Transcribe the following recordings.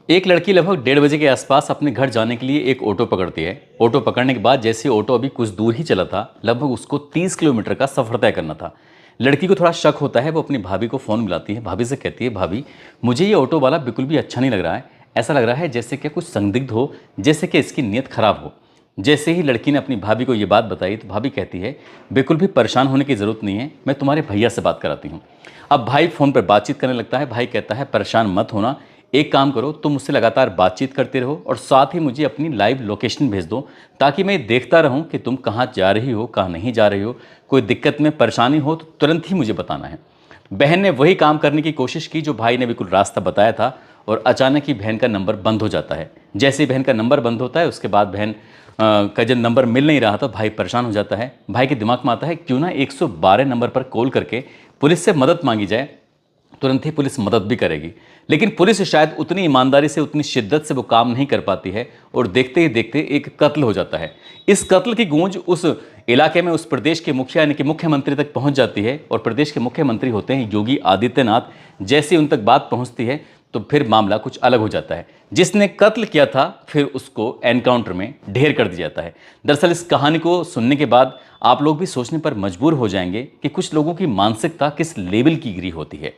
एक लड़की लगभग 1:30 बजे के आसपास अपने घर जाने के लिए एक ऑटो पकड़ती है। ऑटो पकड़ने के बाद जैसे ऑटो अभी कुछ दूर ही चला था, लगभग उसको 30 किलोमीटर का सफर तय करना था। लड़की को थोड़ा शक होता है, वो अपनी भाभी को फ़ोन मिलाती है। भाभी से कहती है, भाभी मुझे ये ऑटो वाला बिल्कुल भी अच्छा नहीं लग रहा है। ऐसा लग रहा है जैसे कि कुछ संदिग्ध हो, जैसे कि इसकी नीयत खराब हो। जैसे ही लड़की ने अपनी भाभी को ये बात बताई तो भाभी कहती है, बिल्कुल भी परेशान होने की ज़रूरत नहीं है, मैं तुम्हारे भैया से बात कराती हूँ। अब भाई फ़ोन पर बातचीत करने लगता है। भाई कहता है, परेशान मत होना, एक काम करो, तुम मुझसे लगातार बातचीत करते रहो और साथ ही मुझे अपनी लाइव लोकेशन भेज दो, ताकि मैं देखता रहूं कि तुम कहाँ जा रही हो, कहाँ नहीं जा रही हो। कोई दिक्कत में परेशानी हो तो तुरंत ही मुझे बताना है। बहन ने वही काम करने की कोशिश की जो भाई ने बिल्कुल रास्ता बताया था, और अचानक ही बहन का नंबर बंद हो जाता है। जैसे ही बहन का नंबर बंद होता है, उसके बाद बहन का जब नंबर मिल नहीं रहा था, भाई परेशान हो जाता है। भाई के दिमाग में आता है, क्यों ना 112 नंबर पर कॉल करके पुलिस से मदद मांगी जाए, तुरंत ही पुलिस मदद भी करेगी। लेकिन पुलिस शायद उतनी ईमानदारी से, उतनी शिद्दत से वो काम नहीं कर पाती है, और देखते ही देखते एक कत्ल हो जाता है। इस कत्ल की गूंज उस इलाके में, उस प्रदेश के मुखिया यानी कि मुख्यमंत्री तक पहुंच जाती है, और प्रदेश के मुख्यमंत्री होते हैं योगी आदित्यनाथ। जैसे उन तक बात पहुंचती है तो फिर मामला कुछ अलग हो जाता है। जिसने कत्ल किया था फिर उसको एनकाउंटर में ढेर कर दिया जाता है। दरअसल इस कहानी को सुनने के बाद आप लोग भी सोचने पर मजबूर हो जाएंगे कि कुछ लोगों की मानसिकता किस लेवल की गिरी होती है।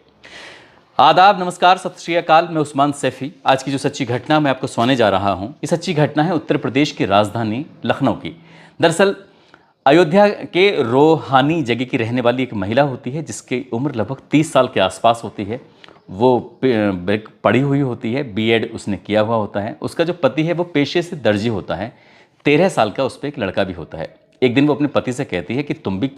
आदाब, नमस्कार, सत श्री अकाल। मैं उस्मान सैफी। आज की जो सच्ची घटना मैं आपको सुनाने जा रहा हूं, ये सच्ची घटना है उत्तर प्रदेश की राजधानी लखनऊ की। दरअसल अयोध्या के रोहानी जगह की रहने वाली एक महिला होती है, जिसकी उम्र लगभग 30 साल के आसपास होती है। वो पढ़ी हुई होती है, बीएड उसने किया हुआ होता है। उसका जो पति है वो पेशे से दर्जी होता है। 13 साल का उस पर एक लड़का भी होता है। एक दिन वो अपने पति से कहती है कि तुम भी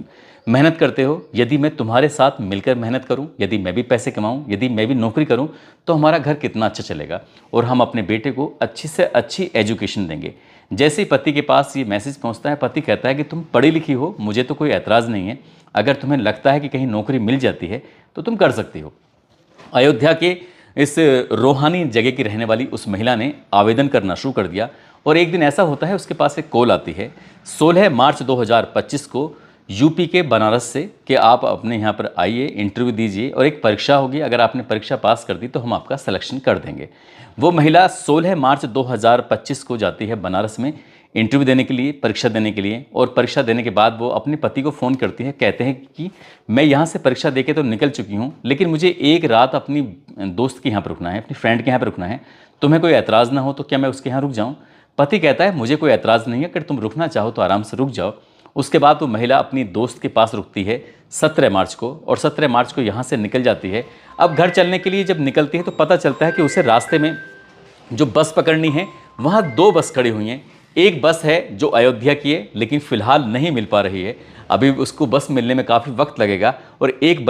मेहनत करते हो, यदि मैं तुम्हारे साथ मिलकर मेहनत करूं, यदि मैं भी पैसे कमाऊं, यदि मैं भी नौकरी करूं, तो हमारा घर कितना अच्छा चलेगा और हम अपने बेटे को अच्छी से अच्छी एजुकेशन देंगे। जैसे ही पति के पास ये मैसेज पहुंचता है, पति कहता है कि तुम पढ़ी लिखी हो, मुझे तो कोई ऐतराज़ नहीं है। अगर तुम्हें लगता है कि कहीं नौकरी मिल जाती है तो तुम कर सकती हो। अयोध्या के इस रोहानी जगह की रहने वाली उस महिला ने आवेदन करना शुरू कर दिया, और एक दिन ऐसा होता है उसके पास एक कॉल आती है 16 मार्च 2025 को यूपी के बनारस से, कि आप अपने यहाँ पर आइए, इंटरव्यू दीजिए और एक परीक्षा होगी, अगर आपने परीक्षा पास कर दी तो हम आपका सिलेक्शन कर देंगे। वो महिला 16 मार्च 2025 को जाती है बनारस में इंटरव्यू देने के लिए, परीक्षा देने के लिए। और परीक्षा देने के बाद वो अपने पति को फ़ोन करती है, कहते हैं कि मैं यहाँ से परीक्षा देके तो निकल चुकी हूँ, लेकिन मुझे एक रात अपनी दोस्त के यहाँ पर रुकना है, अपनी फ्रेंड के यहाँ पर रुकना है। तुम्हें कोई ऐतराज़ ना हो तो क्या मैं उसके यहाँ रुक जाऊँ? पति कहता है, मुझे कोई ऐतराज़ नहीं है, अगर तुम रुकना चाहो तो आराम से रुक जाओ। उसके बाद वो महिला अपनी दोस्त के पास रुकती है 17 मार्च को, और 17 मार्च को यहाँ से निकल जाती है। अब घर चलने के लिए जब निकलती है तो पता चलता है कि उसे रास्ते में जो बस पकड़नी है, वहाँ 2 बस खड़ी हुई हैं। एक बस है जो अयोध्या की है, लेकिन फ़िलहाल नहीं मिल पा रही है, अभी उसको बस मिलने में काफ़ी वक्त लगेगा। और एक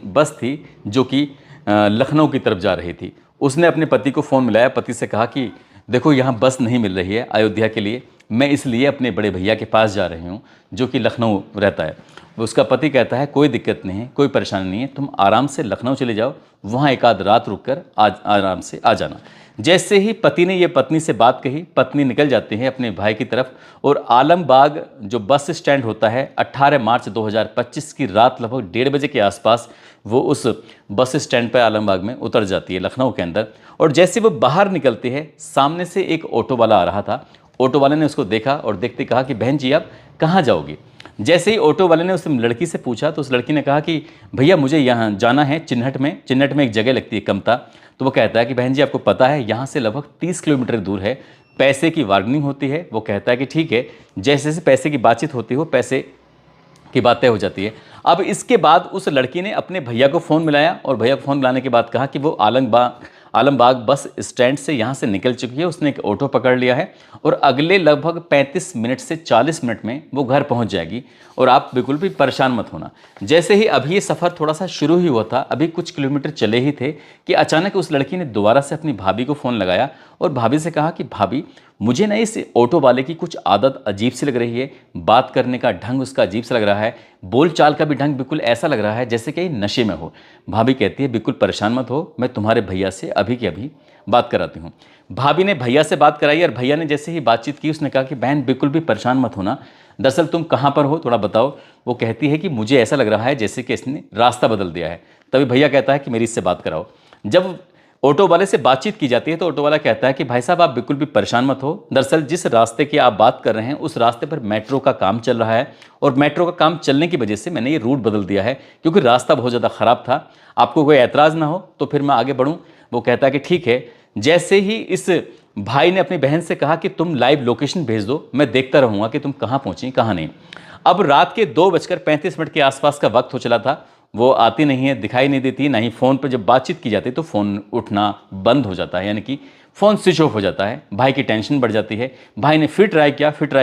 बस थी जो कि लखनऊ की तरफ जा रही थी। उसने अपने पति को फ़ोन मिलाया, पति से कहा कि देखो यहाँ बस नहीं मिल रही है अयोध्या के लिए, मैं इसलिए अपने बड़े भैया के पास जा रही हूँ जो कि लखनऊ रहता है। उसका पति कहता है, कोई दिक्कत नहीं है, कोई परेशानी नहीं है, तुम आराम से लखनऊ चले जाओ, वहाँ एक आध रात रुक कर आराम से आ जाना। जैसे ही पति ने ये पत्नी से बात कही, पत्नी निकल जाती है अपने भाई की तरफ, और आलमबाग जो बस स्टैंड होता है, 18 मार्च 2025 की रात लगभग 1:30 बजे के आसपास वो उस बस स्टैंड पर आलमबाग में उतर जाती है लखनऊ के अंदर। और जैसे वो बाहर निकलती है, सामने से एक ऑटो वाला आ रहा था। ऑटो वाले ने उसको देखा और देखते कहा कि बहन जी आप कहाँ जाओगी? जैसे ही ऑटो वाले ने उस लड़की से पूछा तो उस लड़की ने कहा कि भैया मुझे यहाँ जाना है चिन्हट में एक जगह लगती है कमता। तो वो कहता है कि बहन जी आपको पता है यहाँ से लगभग 30 किलोमीटर दूर है, पैसे की बार्गेनिंग होती है। वो कहता है कि ठीक है। जैसे जैसे पैसे की बातचीत होती हो, पैसे की बातें हो जाती है। अब इसके बाद उस लड़की ने अपने भैया को फ़ोन मिलाया, और भैया को फ़ोन मिलाने के बाद कहा कि वो आलमबाग बस स्टैंड से यहाँ से निकल चुकी है, उसने एक ऑटो पकड़ लिया है और अगले लगभग 35 मिनट से 40 मिनट में वो घर पहुँच जाएगी, और आप बिल्कुल भी परेशान मत होना। जैसे ही अभी ये सफ़र थोड़ा सा शुरू ही हुआ था, अभी कुछ किलोमीटर चले ही थे कि अचानक उस लड़की ने दोबारा से अपनी भाभी को फ़ोन लगाया और भाभी से कहा कि भाभी मुझे ना इस ऑटो वाले की कुछ आदत अजीब सी लग रही है, बात करने का ढंग उसका अजीब सा लग रहा है, बोल चाल का भी ढंग बिल्कुल ऐसा लग रहा है जैसे कि नशे में हो। भाभी कहती है बिल्कुल परेशान मत हो, मैं तुम्हारे भैया से अभी की अभी बात कराती हूँ। भाभी ने भैया से बात कराई और भैया ने जैसे ही बातचीत की उसने कहा कि बहन बिल्कुल भी परेशान मत होना, दरअसल तुम कहाँ पर हो थोड़ा बताओ। वो कहती है कि मुझे ऐसा लग रहा है जैसे कि इसने रास्ता बदल दिया है। तभी भैया कहता है कि मेरी इससे बात कराओ। जब ऑटो वाले से बातचीत की जाती है तो ऑटो वाला कहता है कि भाई साहब आप बिल्कुल भी परेशान मत हो, दरअसल जिस रास्ते की आप बात कर रहे हैं उस रास्ते पर मेट्रो का काम चल रहा है और मेट्रो का काम चलने की वजह से मैंने ये रूट बदल दिया है क्योंकि रास्ता बहुत ज़्यादा ख़राब था। आपको कोई एतराज़ ना हो तो फिर मैं आगे बढ़ूँ। वो कहता है कि ठीक है। जैसे ही इस भाई ने अपनी बहन से कहा कि तुम लाइव लोकेशन भेज दो, मैं देखता रहूँगा कि तुम कहाँ पहुँची कहाँ नहीं। अब रात के 2:35 के आसपास का वक्त हो चला था। वो आती नहीं है, दिखाई नहीं देती, ना ही फ़ोन पर जब बातचीत की जाती है तो फ़ोन उठना बंद हो जाता है, यानी कि फ़ोन स्विच ऑफ हो जाता है। भाई की टेंशन बढ़ जाती है। भाई ने फिर ट्राई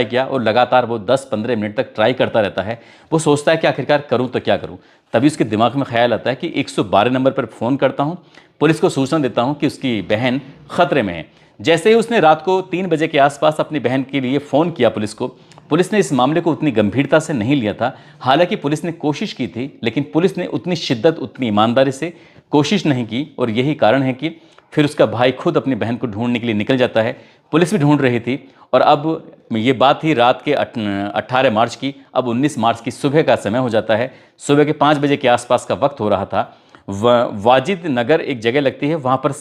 किया और लगातार वो 10-15 मिनट तक ट्राई करता रहता है। वो सोचता है कि आखिरकार करूँ तो क्या करूँ। तभी उसके दिमाग में ख्याल आता है कि 112 नंबर पर फ़ोन करता हूँ, पुलिस को सूचना देता हूँ कि उसकी बहन ख़तरे में है। जैसे ही उसने रात को 3 बजे के आसपास अपनी बहन के लिए फ़ोन किया पुलिस को, पुलिस ने इस मामले को उतनी गंभीरता से नहीं लिया था। हालांकि पुलिस ने कोशिश की थी, लेकिन पुलिस ने उतनी शिद्दत, उतनी ईमानदारी से कोशिश नहीं की और यही कारण है कि फिर उसका भाई खुद अपनी बहन को ढूंढने के लिए निकल जाता है। पुलिस भी ढूंढ रही थी और अब ये बात थी रात के 18 मार्च की। अब 19 मार्च की सुबह का समय हो जाता है। सुबह के 5 बजे के आसपास का वक्त हो रहा था। वाजिद नगर एक जगह लगती है, वहाँ पर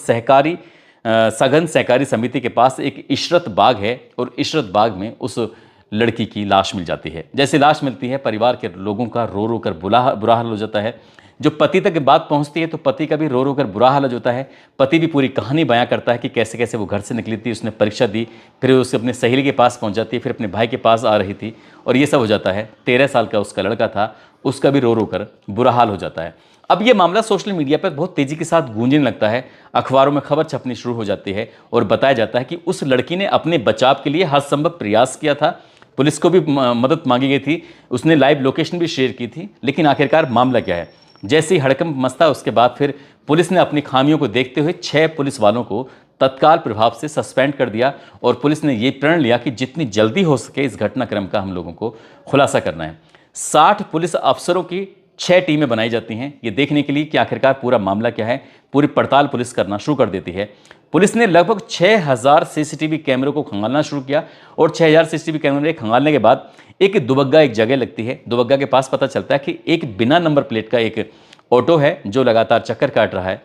सघन सहकारी समिति के पास एक इशरत बाग है और इशरत बाग में उस लड़की की लाश मिल जाती है। जैसे लाश मिलती है, परिवार के लोगों का रो रो कर बुरा हाल हो जाता है। जो पति तक बात पहुंचती है तो पति का भी रो रो कर बुरा हाल हो जाता है। पति भी पूरी कहानी बयां करता है कि कैसे कैसे वो घर से निकली थी, उसने परीक्षा दी, फिर उसे अपने सहेली के पास पहुंच जाती है, फिर अपने भाई के पास आ रही थी और ये सब हो जाता है। 13 साल का उसका लड़का था, उसका भी रो रो कर बुरा हाल हो जाता है। अब ये मामला सोशल मीडिया पर बहुत तेज़ी के साथ गूंजने लगता है। अखबारों में खबर छपनी शुरू हो जाती है और बताया जाता है कि उस लड़की ने अपने बचाव के लिए हर संभव प्रयास किया था। पुलिस को भी मदद मांगी गई थी, उसने लाइव लोकेशन भी शेयर की थी, लेकिन आखिरकार मामला क्या है। जैसे ही हड़कंप मचता उसके बाद फिर पुलिस ने अपनी खामियों को देखते हुए 6 पुलिस वालों को तत्काल प्रभाव से सस्पेंड कर दिया और पुलिस ने ये प्रण लिया कि जितनी जल्दी हो सके इस घटनाक्रम का हम लोगों को खुलासा करना है। 60 पुलिस अफसरों की 6 टीमें बनाई जाती हैं ये देखने के लिए कि आखिरकार पूरा मामला क्या है। पूरी पड़ताल पुलिस करना शुरू कर देती है। पुलिस ने लगभग 6000 सीसीटीवी कैमरों को खंगालना शुरू किया और 6000 सीसीटीवी कैमरे खंगालने के बाद एक दुबग्गा एक जगह लगती है। दुबग्गा के पास पता चलता है कि एक बिना नंबर प्लेट का एक ऑटो है जो लगातार चक्कर काट रहा है।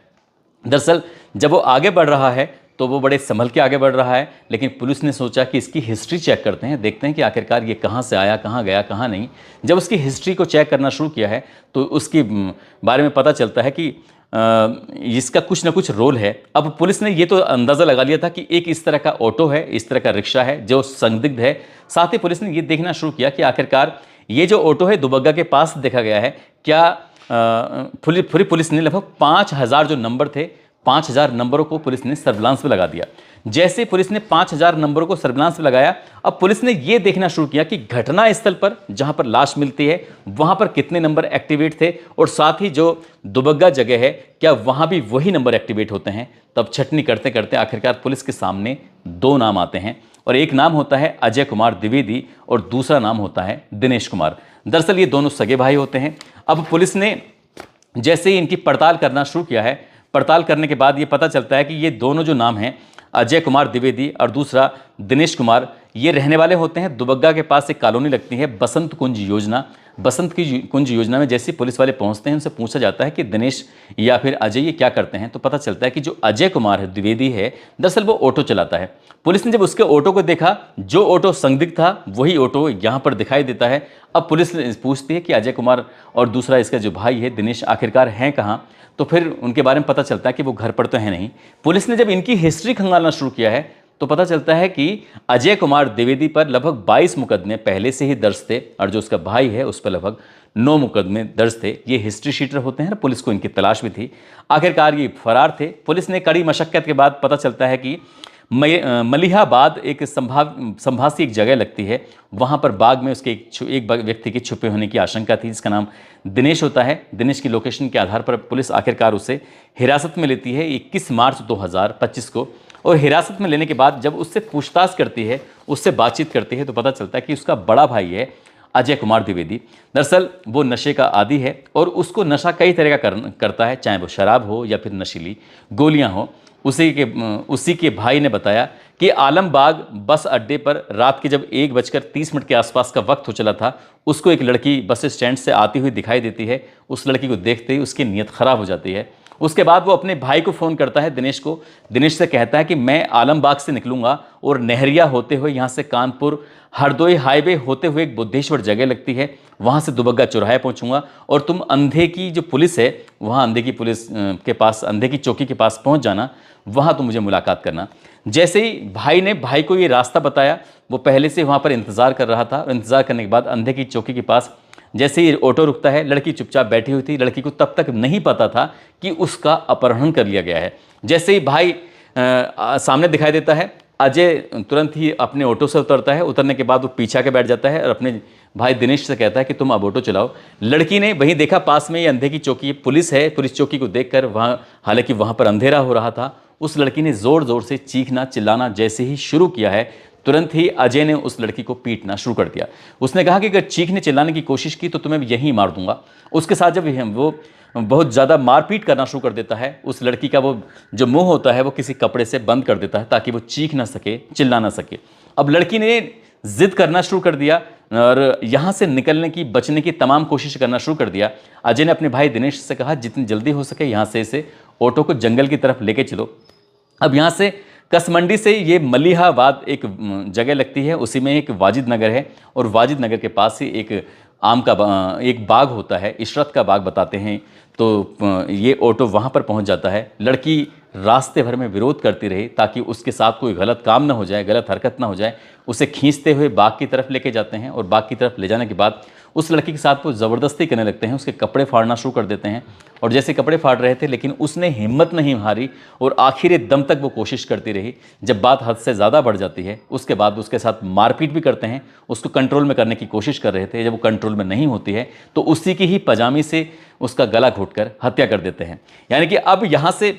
दरअसल जब वो आगे बढ़ रहा है तो वो बड़े संभल के आगे बढ़ रहा है, लेकिन पुलिस ने सोचा कि इसकी हिस्ट्री चेक करते हैं, देखते हैं कि आखिरकार ये कहाँ से आया, कहाँ गया, कहाँ नहीं। जब उसकी हिस्ट्री को चेक करना शुरू किया है तो उसके बारे में पता चलता है कि इसका कुछ ना कुछ रोल है। अब पुलिस ने ये तो अंदाज़ा लगा लिया था कि एक इस तरह का ऑटो है, इस तरह का रिक्शा है जो संदिग्ध है। साथ ही पुलिस ने ये देखना शुरू किया कि आखिरकार ये जो ऑटो है दुबग्गा के पास देखा गया है क्या। पूरी पुलिस ने लगभग 5000 जो नंबर थे, 5000 नंबरों को पुलिस ने सर्विलांस पे लगा दिया। जैसे पुलिस ने 5000 नंबरों को सर्विलांस पे लगाया, अब पुलिस ने यह देखना शुरू किया कि घटना स्थल पर जहां पर लाश मिलती है वहां पर कितने नंबर एक्टिवेट थे और साथ ही जो दुबग्गा जगह है क्या वहां भी वही नंबर एक्टिवेट होते हैं। तब छटनी करते करते आखिरकार पुलिस के सामने 2 नाम आते हैं और एक नाम होता है अजय कुमार द्विवेदी और दूसरा नाम होता है दिनेश कुमार। दरअसल ये दोनों सगे भाई होते हैं। अब पुलिस ने जैसे ही इनकी पड़ताल करना शुरू किया है, पड़ताल करने के बाद ये पता चलता है कि ये दोनों जो नाम हैं अजय कुमार द्विवेदी और दूसरा दिनेश कुमार, ये रहने वाले होते हैं दुबग्गा के पास एक कॉलोनी लगती है बसंत कुंज योजना। बसंत की कुंज योजना में जैसे पुलिस वाले पहुंचते हैं उनसे पूछा जाता है कि दिनेश या फिर अजय ये क्या करते हैं, तो पता चलता है कि जो अजय कुमार है द्विवेदी है दरअसल वो ऑटो चलाता है। पुलिस ने जब उसके ऑटो को देखा, जो ऑटो संदिग्ध था वही ऑटो यहाँ पर दिखाई देता है। अब पुलिस पूछती है कि अजय कुमार और दूसरा इसका जो भाई है दिनेश आखिरकार हैं कहाँ, तो फिर उनके बारे में पता चलता है कि वो घर पर तो है नहीं। पुलिस ने जब इनकी हिस्ट्री खंगालना शुरू किया है तो पता चलता है कि अजय कुमार द्विवेदी पर लगभग 22 मुकदमे पहले से ही दर्ज थे और जो उसका भाई है उस पर लगभग 9 मुकदमे दर्ज थे। ये हिस्ट्री शीटर होते हैं, पुलिस को इनकी तलाश भी थी। आखिरकार ये फरार थे। पुलिस ने कड़ी मशक्कत के बाद पता चलता है कि मलिहाबाद एक संभासी एक जगह लगती है, वहाँ पर बाग में उसके एक व्यक्ति के छुपे होने की आशंका थी जिसका नाम दिनेश होता है। दिनेश की लोकेशन के आधार पर पुलिस आखिरकार उसे हिरासत में लेती है 21 मार्च 2025 को। और हिरासत में लेने के बाद जब उससे पूछताछ करती है, उससे बातचीत करती है तो पता चलता है कि उसका बड़ा भाई है अजय कुमार द्विवेदी। दरअसल वो नशे का आदी है और उसको नशा कई तरह का करता है, चाहे वो शराब हो या फिर नशीली गोलियां हो। उसी के भाई ने बताया कि आलमबाग बस अड्डे पर रात के जब 1:30 के आसपास का वक्त हो चला था, उसको एक लड़की बस स्टैंड से आती हुई दिखाई देती है। उस लड़की को देखते ही उसकी नीयत ख़राब हो जाती है उसके बाद वो अपने भाई को फ़ोन करता है, दिनेश को। दिनेश से कहता है कि मैं आलमबाग से निकलूंगा और नहरिया होते हुए यहाँ से कानपुर हरदोई हाईवे होते हुए एक बुद्धेश्वर जगह लगती है, वहाँ से दुबग्गा चौराहे पहुँचूंगा और तुम अंधे की जो पुलिस है वहाँ अंधे की पुलिस के पास, अंधे की चौकी के पास पहुँच जाना, वहाँ तुम मुझे मुलाकात करना। जैसे ही भाई ने भाई को ये रास्ता बताया, वो पहले से वहाँ पर इंतज़ार कर रहा था। इंतज़ार करने के बाद अंधे की चौकी के पास जैसे ही ऑटो रुकता है, लड़की चुपचाप बैठी हुई थी। लड़की को तब तक नहीं पता था कि उसका अपहरण कर लिया गया है। जैसे ही भाई सामने दिखाई देता है, अजय तुरंत ही अपने ऑटो से उतरता है। उतरने के बाद वो पीछे आके बैठ जाता है और अपने भाई दिनेश से कहता है कि तुम अब ऑटो चलाओ। लड़की ने वहीं देखा पास में ये अंधे की चौकी पुलिस है। पुलिस चौकी को देखकर वहाँ, हालांकि वहाँ पर अंधेरा हो रहा था, उस लड़की ने ज़ोर ज़ोर से चीखना चिल्लाना जैसे ही शुरू किया है, तुरंत ही अजय ने उस लड़की को पीटना शुरू कर दिया। उसने कहा कि अगर चीखने चिल्लाने की कोशिश की तो तुम्हें यहीं मार दूंगा। उसके साथ जब वो बहुत ज़्यादा मारपीट करना शुरू कर देता है, उस लड़की का वो जो मुंह होता है वो किसी कपड़े से बंद कर देता है ताकि वो चीख ना सके, चिल्ला ना सके। अब लड़की ने जिद करना शुरू कर दिया और यहाँ से निकलने की, बचने की तमाम कोशिश करना शुरू कर दिया। अजय ने अपने भाई दिनेश से कहा जितनी जल्दी हो सके यहाँ से इसे ऑटो को जंगल की तरफ लेके चलो। अब यहाँ से कसमंडी से ये मलिहाबाद एक जगह लगती है, उसी में एक वाजिद नगर है और वाजिद नगर के पास ही एक आम का एक बाग होता है, इशरत का बाग बताते हैं। तो ये ऑटो वहाँ पर पहुँच जाता है। लड़की रास्ते भर में विरोध करती रही ताकि उसके साथ कोई गलत काम ना हो जाए, गलत हरकत ना हो जाए। उसे खींचते हुए बाग की तरफ लेके जाते हैं और बाग की तरफ ले जाने के बाद उस लड़की के साथ वो ज़बरदस्ती करने लगते हैं, उसके कपड़े फाड़ना शुरू कर देते हैं। और जैसे कपड़े फाड़ रहे थे, लेकिन उसने हिम्मत नहीं हारी और आखिरी दम तक वो कोशिश करती रही। जब बात हद से ज़्यादा बढ़ जाती है, उसके बाद उसके साथ मारपीट भी करते हैं। उसको कंट्रोल में करने की कोशिश कर रहे थे। जब वो कंट्रोल में नहीं होती है तो उसी की ही पजामी से उसका गला घोंटकर हत्या कर देते हैं। यानी कि अब यहाँ से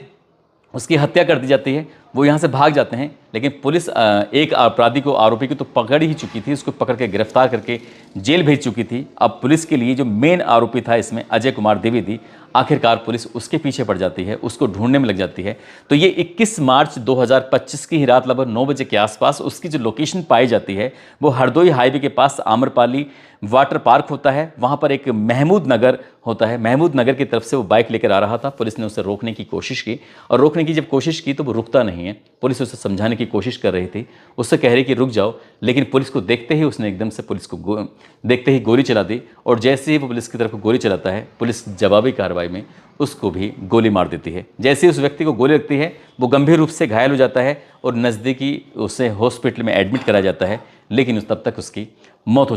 उसकी हत्या कर दी जाती है। वो यहाँ से भाग जाते हैं, लेकिन पुलिस एक अपराधी को, आरोपी को तो पकड़ ही चुकी थी। उसको पकड़ के गिरफ्तार करके जेल भेज चुकी थी। अब पुलिस के लिए जो मेन आरोपी था इसमें, अजय कुमार द्विवेदी, आखिरकार पुलिस उसके पीछे पड़ जाती है, उसको ढूंढने में लग जाती है। तो ये 21 मार्च 2025 की ही रात लगभग 9 बजे के आसपास उसकी जो लोकेशन पाई जाती है वो हरदोई हाईवे के पास आम्रपाली वाटर पार्क होता है। वहाँ पर एक महमूद नगर होता है। महमूद नगर की तरफ से वो बाइक लेकर आ रहा था। पुलिस ने उसे रोकने की कोशिश की और रोकने की जब कोशिश की तो वो रुकता नहीं है। पुलिस उसे समझाने की कोशिश कर रही थी, उससे कह रही कि रुक जाओ, लेकिन पुलिस को देखते ही उसने एकदम से पुलिस को देखते ही गोली चला दी। और जैसे ही वो पुलिस की तरफ गोली चलाता है, पुलिस जवाबी कार्रवाई में उसको भी गोली मार देती है। जैसे ही उस व्यक्ति को गोली लगती है, वो गंभीर रूप से घायल हो जाता है और नज़दीकी उसे हॉस्पिटल में एडमिट कराया जाता है, लेकिन तब तक उसकी मौत हो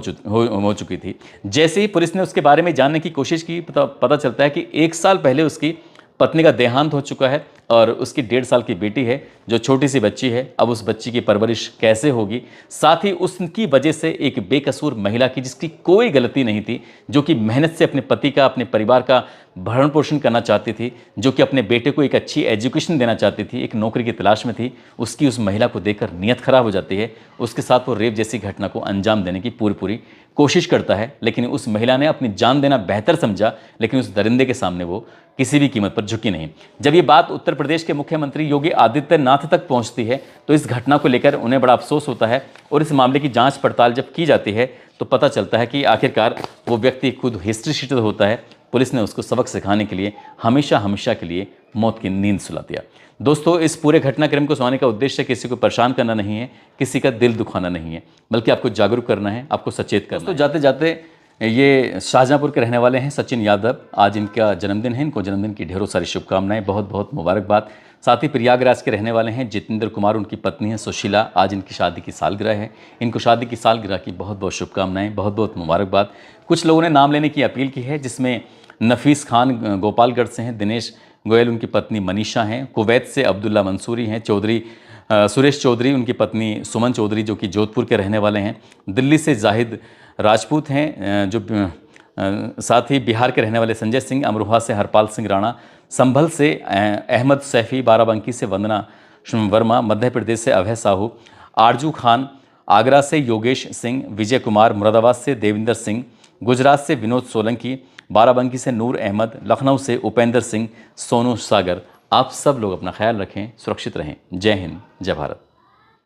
चुकी थी। जैसे ही पुलिस ने उसके बारे में जानने की कोशिश की, पता चलता है कि 1 साल पहले उसकी पत्नी का देहांत हो चुका है और उसकी 1.5 साल की बेटी है जो छोटी सी बच्ची है। अब उस बच्ची की परवरिश कैसे होगी? साथ ही उसकी वजह से एक बेकसूर महिला की, जिसकी कोई गलती नहीं थी, जो कि मेहनत से अपने पति का, अपने परिवार का भरण पोषण करना चाहती थी, जो कि अपने बेटे को एक अच्छी एजुकेशन देना चाहती थी, एक नौकरी की तलाश में थी, उसकी उस महिला को देखकर नीयत खराब हो जाती है। उसके साथ वो रेप जैसी घटना को अंजाम देने की पूरी कोशिश करता है, लेकिन उस महिला ने अपनी जान देना बेहतर समझा, लेकिन उस दरिंदे के सामने वो किसी भी कीमत पर झुकी नहीं। जब ये बात उत्तर प्रदेश के मुख्यमंत्री योगी आदित्यनाथ तक पहुंचती है तो इस घटना को लेकर उन्हें बड़ा अफसोस होता है और इस मामले की जांच पड़ताल जब की जाती है तो पता चलता है कि आखिरकार वो व्यक्ति खुद हिस्ट्री शीटर होता है। पुलिस ने उसको सबक सिखाने के लिए हमेशा के लिए मौत की नींद सुला दिया। दोस्तों, इस पूरे घटनाक्रम को सुनाने का उद्देश्य किसी को परेशान करना नहीं है, किसी का दिल दुखाना नहीं है, बल्कि आपको जागरूक करना है, आपको सचेत करना है। तो जाते जाते ये शाहजहाँपुर के रहने वाले हैं सचिन यादव। आज इनका जन्मदिन है। इनको जन्मदिन की ढेरों सारी शुभकामनाएं, बहुत बहुत मुबारकबाद। साथ ही प्रयागराज के रहने वाले हैं जितेंद्र कुमार, उनकी पत्नी है सुशीला। आज इनकी शादी की सालगिरह है। इनको शादी की सालगिरह की बहुत बहुत शुभकामनाएं, बहुत बहुत मुबारकबाद। कुछ लोगों ने नाम लेने की अपील की है, जिसमें नफीस खान गोपालगढ़ से हैं, दिनेश गोयल उनकी पत्नी मनीषा हैं, कुवैत से अब्दुल्ला मंसूरी हैं, चौधरी सुरेश चौधरी उनकी पत्नी सुमन चौधरी जो कि जोधपुर के रहने वाले हैं, दिल्ली से जाहिद राजपूत हैं, जो साथ ही बिहार के रहने वाले संजय सिंह, अमरोहा से हरपाल सिंह राणा, संभल से अहमद सैफ़ी, बाराबंकी से वंदना वर्मा, मध्य प्रदेश से अभय साहू, आरजू खान, आगरा से योगेश सिंह, विजय कुमार, मुरादाबाद से देविंदर सिंह, गुजरात से विनोद सोलंकी, बाराबंकी से नूर अहमद, लखनऊ से उपेंद्र सिंह, सोनू सागर। आप सब लोग अपना ख्याल रखें, सुरक्षित रहें। जय हिंद, जय भारत।